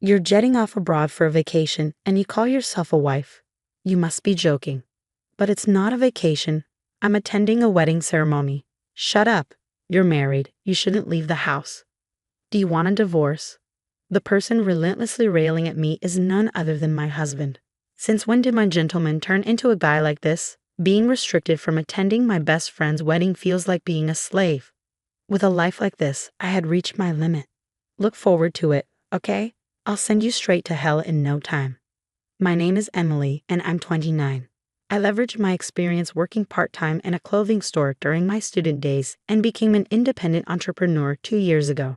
You're jetting off abroad for a vacation and you call yourself a wife. You must be joking. But it's not a vacation. I'm attending a wedding ceremony. Shut up. You're married. You shouldn't leave the house. Do you want a divorce? The person relentlessly railing at me is none other than my husband. Since when did my gentleman turn into a guy like this? Being restricted from attending my best friend's wedding feels like being a slave. With a life like this, I had reached my limit. Look forward to it, okay? I'll send you straight to hell in no time. My name is Emily, and I'm 29. I leveraged my experience working part-time in a clothing store during my student days and became an independent entrepreneur 2 years ago.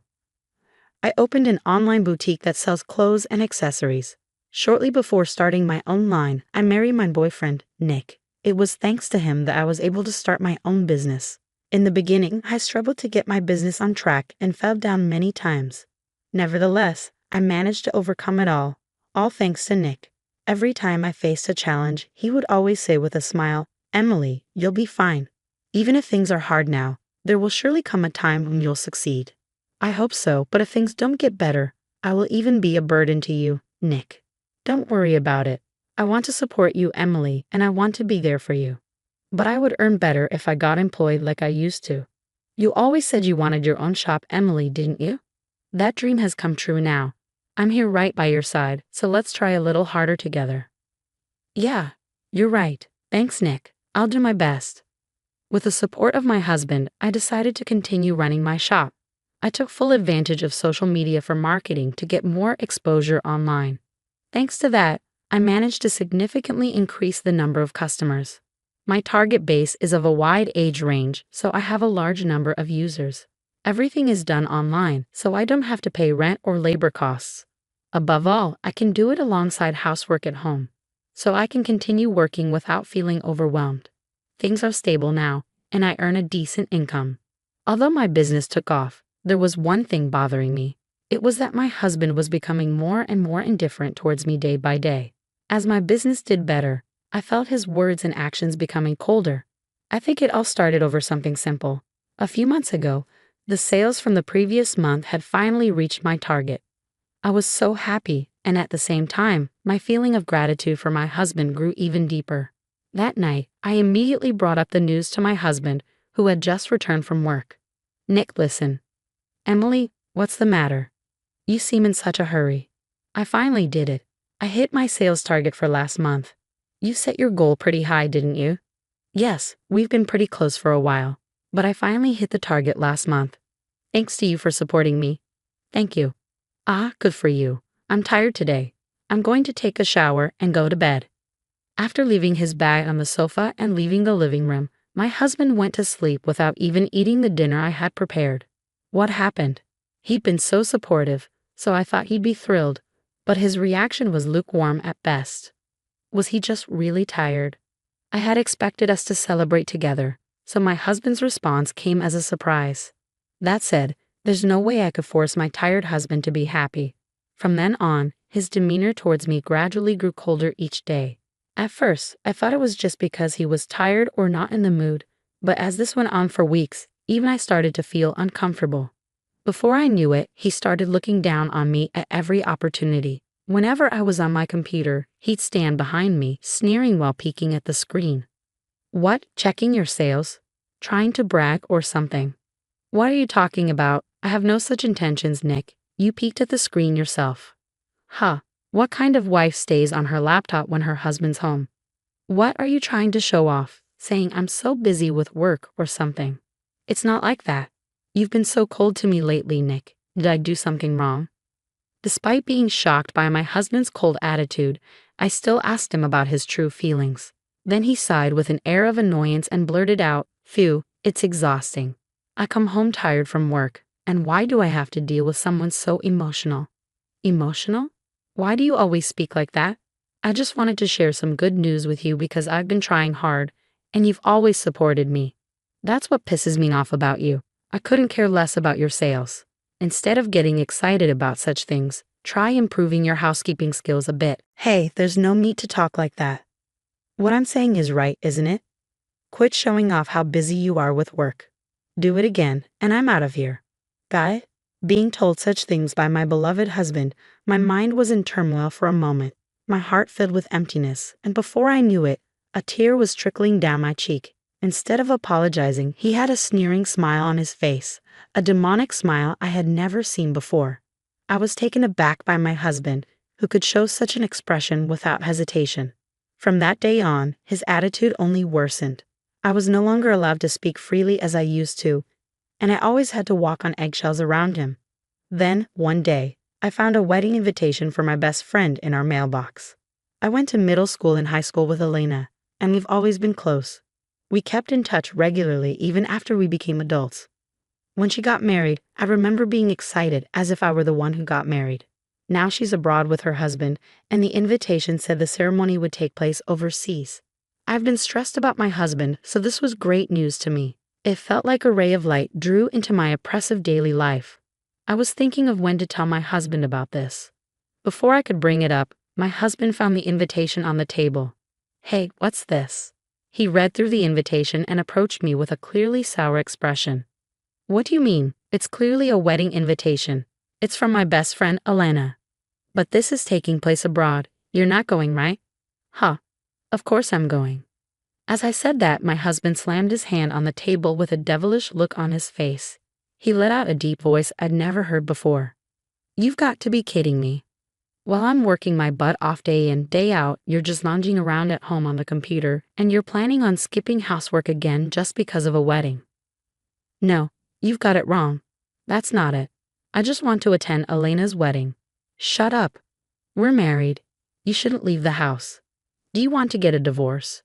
I opened an online boutique that sells clothes and accessories. Shortly before starting my own line, I married my boyfriend, Nick. It was thanks to him that I was able to start my own business. In the beginning, I struggled to get my business on track and fell down many times. Nevertheless, I managed to overcome it all thanks to Nick. Every time I faced a challenge, he would always say with a smile, "Emily, you'll be fine. Even if things are hard now, there will surely come a time when you'll succeed." I hope so, but if things don't get better, I will even be a burden to you, Nick. Don't worry about it. I want to support you, Emily, and I want to be there for you. But I would earn better if I got employed like I used to. You always said you wanted your own shop, Emily, didn't you? That dream has come true now. I'm here right by your side, so let's try a little harder together. Yeah, you're right. Thanks, Nick. I'll do my best. With the support of my husband, I decided to continue running my shop. I took full advantage of social media for marketing to get more exposure online. Thanks to that, I managed to significantly increase the number of customers. My target base is of a wide age range, so I have a large number of users. Everything is done online, so I don't have to pay rent or labor costs. Above all, I can do it alongside housework at home, so I can continue working without feeling overwhelmed. Things are stable now, and I earn a decent income. Although my business took off, there was one thing bothering me. It was that my husband was becoming more and more indifferent towards me day by day. As my business did better, I felt his words and actions becoming colder. I think it all started over something simple. A few months ago, the sales from the previous month had finally reached my target. I was so happy, and at the same time, my feeling of gratitude for my husband grew even deeper. That night, I immediately brought up the news to my husband, who had just returned from work. "Nick, listen. Emily, what's the matter? You seem in such a hurry." I finally did it. I hit my sales target for last month. You set your goal pretty high, didn't you? Yes, we've been pretty close for a while, but I finally hit the target last month. Thanks to you for supporting me. Thank you. Ah, good for you. I'm tired today. I'm going to take a shower and go to bed. After leaving his bag on the sofa and leaving the living room, my husband went to sleep without even eating the dinner I had prepared. What happened? He'd been so supportive, so I thought he'd be thrilled, but his reaction was lukewarm at best. Was he just really tired? I had expected us to celebrate together, so my husband's response came as a surprise. That said, there's no way I could force my tired husband to be happy. From then on, his demeanor towards me gradually grew colder each day. At first, I thought it was just because he was tired or not in the mood, but as this went on for weeks, even I started to feel uncomfortable. Before I knew it, he started looking down on me at every opportunity. Whenever I was on my computer, he'd stand behind me, sneering while peeking at the screen. What? Checking your sales? Trying to brag or something? What are you talking about? I have no such intentions, Nick. You peeked at the screen yourself. Huh. What kind of wife stays on her laptop when her husband's home? What are you trying to show off? Saying I'm so busy with work or something? It's not like that. You've been so cold to me lately, Nick. Did I do something wrong? Despite being shocked by my husband's cold attitude, I still asked him about his true feelings. Then he sighed with an air of annoyance and blurted out, "Phew, it's exhausting. I come home tired from work, and why do I have to deal with someone so emotional?" Emotional? Why do you always speak like that? I just wanted to share some good news with you because I've been trying hard, and you've always supported me. That's what pisses me off about you. I couldn't care less about your sales. Instead of getting excited about such things, try improving your housekeeping skills a bit. Hey, there's no need to talk like that. What I'm saying is right, isn't it? Quit showing off how busy you are with work. Do it again, and I'm out of here. Got it? Being told such things by my beloved husband, my mind was in turmoil for a moment, my heart filled with emptiness, and before I knew it, a tear was trickling down my cheek. Instead of apologizing, he had a sneering smile on his face, a demonic smile I had never seen before. I was taken aback by my husband, who could show such an expression without hesitation. From that day on, his attitude only worsened. I was no longer allowed to speak freely as I used to, and I always had to walk on eggshells around him. Then, one day, I found a wedding invitation for my best friend in our mailbox. I went to middle school and high school with Elena, and we've always been close. We kept in touch regularly even after we became adults. When she got married, I remember being excited as if I were the one who got married. Now she's abroad with her husband, and the invitation said the ceremony would take place overseas. I've been stressed about my husband, so this was great news to me. It felt like a ray of light drew into my oppressive daily life. I was thinking of when to tell my husband about this. Before I could bring it up, my husband found the invitation on the table. "Hey, what's this?" He read through the invitation and approached me with a clearly sour expression. "What do you mean? It's clearly a wedding invitation. It's from my best friend, Elena. But this is taking place abroad. You're not going, right?" "Huh. Of course I'm going." As I said that, my husband slammed his hand on the table with a devilish look on his face. He let out a deep voice I'd never heard before. "You've got to be kidding me. While I'm working my butt off day in, day out, you're just lounging around at home on the computer, and you're planning on skipping housework again just because of a wedding." "No, you've got it wrong. That's not it. I just want to attend Elena's wedding." "Shut up. We're married. You shouldn't leave the house. Do you want to get a divorce?"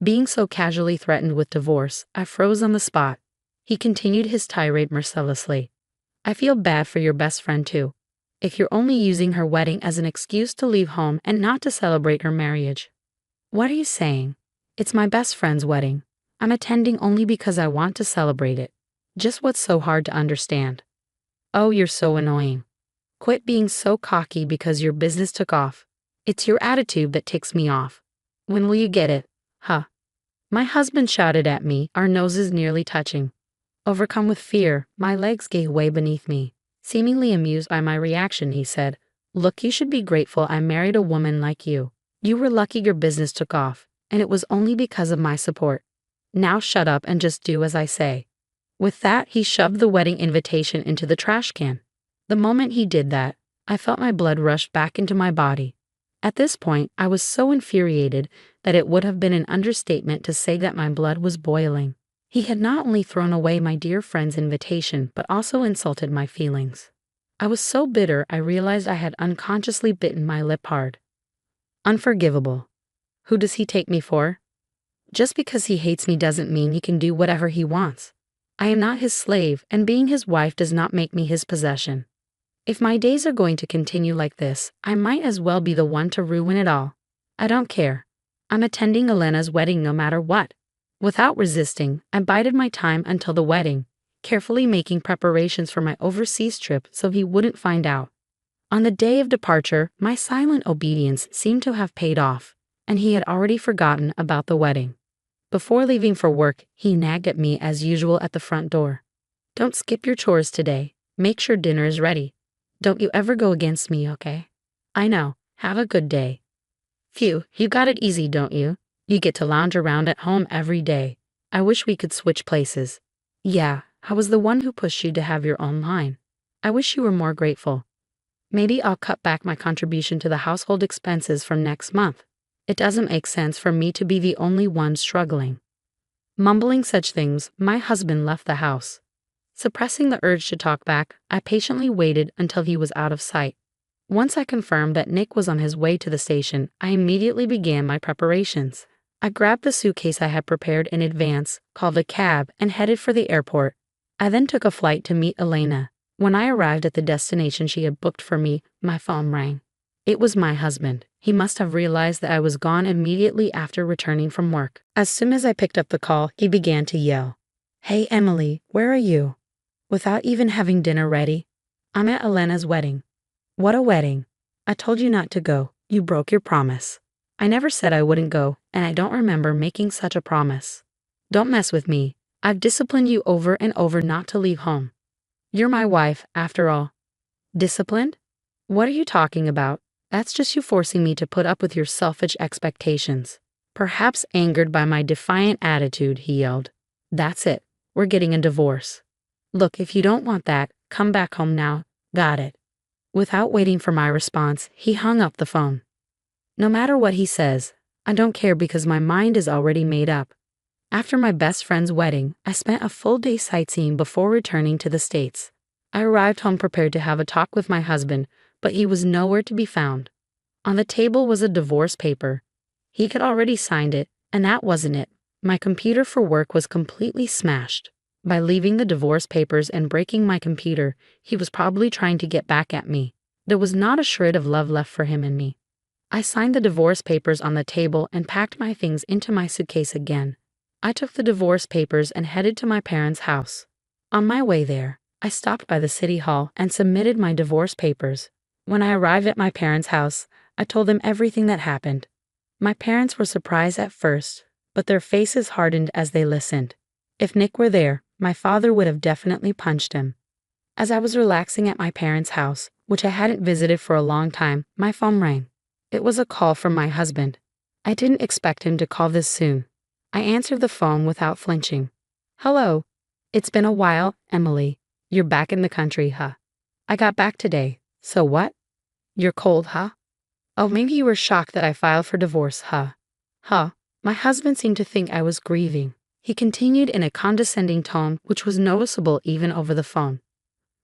Being so casually threatened with divorce, I froze on the spot. He continued his tirade mercilessly. "I feel bad for your best friend too. If you're only using her wedding as an excuse to leave home and not to celebrate her marriage." "What are you saying? It's my best friend's wedding. I'm attending only because I want to celebrate it. Just what's so hard to understand?" "Oh, you're so annoying. Quit being so cocky because your business took off. It's your attitude that ticks me off. When will you get it? Huh?" My husband shouted at me, our noses nearly touching. Overcome with fear, my legs gave way beneath me. Seemingly amused by my reaction, he said, "Look, you should be grateful I married a woman like you. You were lucky your business took off, and it was only because of my support. Now shut up and just do as I say." With that, he shoved the wedding invitation into the trash can. The moment he did that, I felt my blood rush back into my body. At this point, I was so infuriated that it would have been an understatement to say that my blood was boiling. He had not only thrown away my dear friend's invitation, but also insulted my feelings. I was so bitter I realized I had unconsciously bitten my lip hard. Unforgivable. Who does he take me for? Just because he hates me doesn't mean he can do whatever he wants. I am not his slave, and being his wife does not make me his possession. If my days are going to continue like this, I might as well be the one to ruin it all. I don't care. I'm attending Elena's wedding no matter what. Without resisting, I bided my time until the wedding, carefully making preparations for my overseas trip so he wouldn't find out. On the day of departure, my silent obedience seemed to have paid off, and he had already forgotten about the wedding. Before leaving for work, he nagged at me as usual at the front door. "Don't skip your chores today. Make sure dinner is ready. Don't you ever go against me, okay?" "I know. Have a good day." "Phew, you got it easy, don't you? You get to lounge around at home every day. I wish we could switch places." "Yeah, I was the one who pushed you to have your own line. I wish you were more grateful. Maybe I'll cut back my contribution to the household expenses from next month. It doesn't make sense for me to be the only one struggling." Mumbling such things, my husband left the house. Suppressing the urge to talk back, I patiently waited until he was out of sight. Once I confirmed that Nick was on his way to the station, I immediately began my preparations. I grabbed the suitcase I had prepared in advance, called a cab, and headed for the airport. I then took a flight to meet Elena. When I arrived at the destination she had booked for me, my phone rang. It was my husband. He must have realized that I was gone immediately after returning from work. As soon as I picked up the call, he began to yell, "Hey Emily, where are you?" Without even having dinner ready. "I'm at Elena's wedding." "What a wedding? I told you not to go. You broke your promise." "I never said I wouldn't go, and I don't remember making such a promise." "Don't mess with me. I've disciplined you over and over not to leave home." You're my wife, after all. Disciplined? What are you talking about? That's just you forcing me to put up with your selfish expectations. Perhaps angered by my defiant attitude, he yelled. That's it. We're getting a divorce. Look, if you don't want that, come back home now. Got it. Without waiting for my response, he hung up the phone. No matter what he says, I don't care because my mind is already made up. After my best friend's wedding, I spent a full day sightseeing before returning to the States. I arrived home prepared to have a talk with my husband, but he was nowhere to be found. On the table was a divorce paper. He had already signed it, and that wasn't it. My computer for work was completely smashed. By leaving the divorce papers and breaking my computer, he was probably trying to get back at me. There was not a shred of love left for him and me. I signed the divorce papers on the table and packed my things into my suitcase again. I took the divorce papers and headed to my parents' house. On my way there, I stopped by the city hall and submitted my divorce papers. When I arrived at my parents' house, I told them everything that happened. My parents were surprised at first, but their faces hardened as they listened. If Nick were there, my father would have definitely punched him. As I was relaxing at my parents' house, which I hadn't visited for a long time, my phone rang. It was a call from my husband. I didn't expect him to call this soon. I answered the phone without flinching. Hello. It's been a while, Emily. You're back in the country, huh? I got back today. So what? You're cold, huh? Oh, maybe you were shocked that I filed for divorce, huh? Huh. My husband seemed to think I was grieving. He continued in a condescending tone, which was noticeable even over the phone.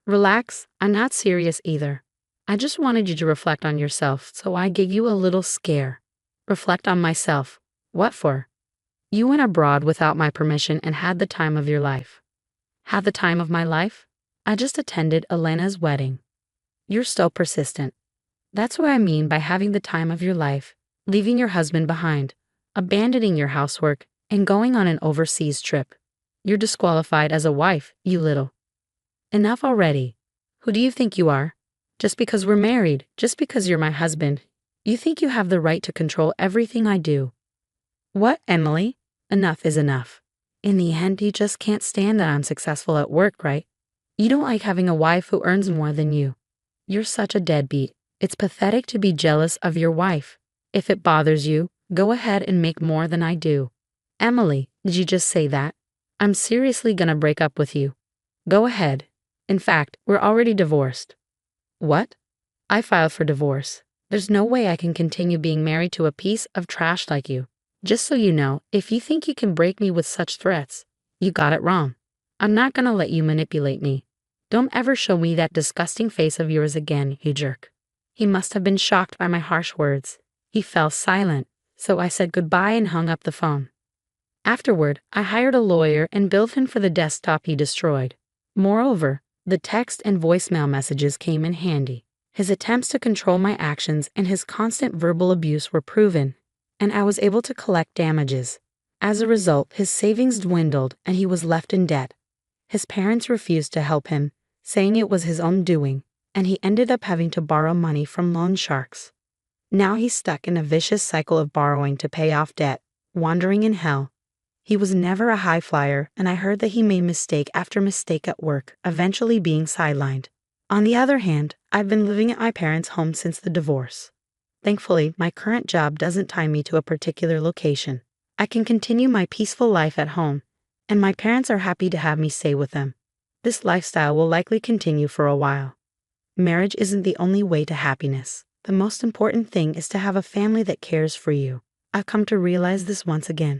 Relax, I'm not serious either. I just wanted you to reflect on yourself, so I gave you a little scare. Reflect on myself. What for? You went abroad without my permission and had the time of your life. Had the time of my life? I just attended Elena's wedding. You're still persistent. That's what I mean by having the time of your life, leaving your husband behind, abandoning your housework, and going on an overseas trip. You're disqualified as a wife, you little. Enough already. Who do you think you are? Just because we're married, just because you're my husband, you think you have the right to control everything I do. What, Emily? Enough is enough. In the end, you just can't stand that I'm successful at work, right? You don't like having a wife who earns more than you. You're such a deadbeat. It's pathetic to be jealous of your wife. If it bothers you, go ahead and make more than I do. Emily, did you just say that? I'm seriously gonna break up with you. Go ahead. In fact, we're already divorced. What? I filed for divorce. There's no way I can continue being married to a piece of trash like you. Just so you know, if you think you can break me with such threats, you got it wrong. I'm not gonna let you manipulate me. Don't ever show me that disgusting face of yours again, you jerk. He must have been shocked by my harsh words. He fell silent, so I said goodbye and hung up the phone. Afterward, I hired a lawyer and billed him for the desktop he destroyed. Moreover, the text and voicemail messages came in handy. His attempts to control my actions and his constant verbal abuse were proven, and I was able to collect damages. As a result, his savings dwindled and he was left in debt. His parents refused to help him, saying it was his own doing, and he ended up having to borrow money from loan sharks. Now he's stuck in a vicious cycle of borrowing to pay off debt, wandering in hell. He was never a high flyer, and I heard that he made mistake after mistake at work, eventually being sidelined. On the other hand, I've been living at my parents' home since the divorce. Thankfully, my current job doesn't tie me to a particular location. I can continue my peaceful life at home, and my parents are happy to have me stay with them. This lifestyle will likely continue for a while. Marriage isn't the only way to happiness. The most important thing is to have a family that cares for you. I've come to realize this once again.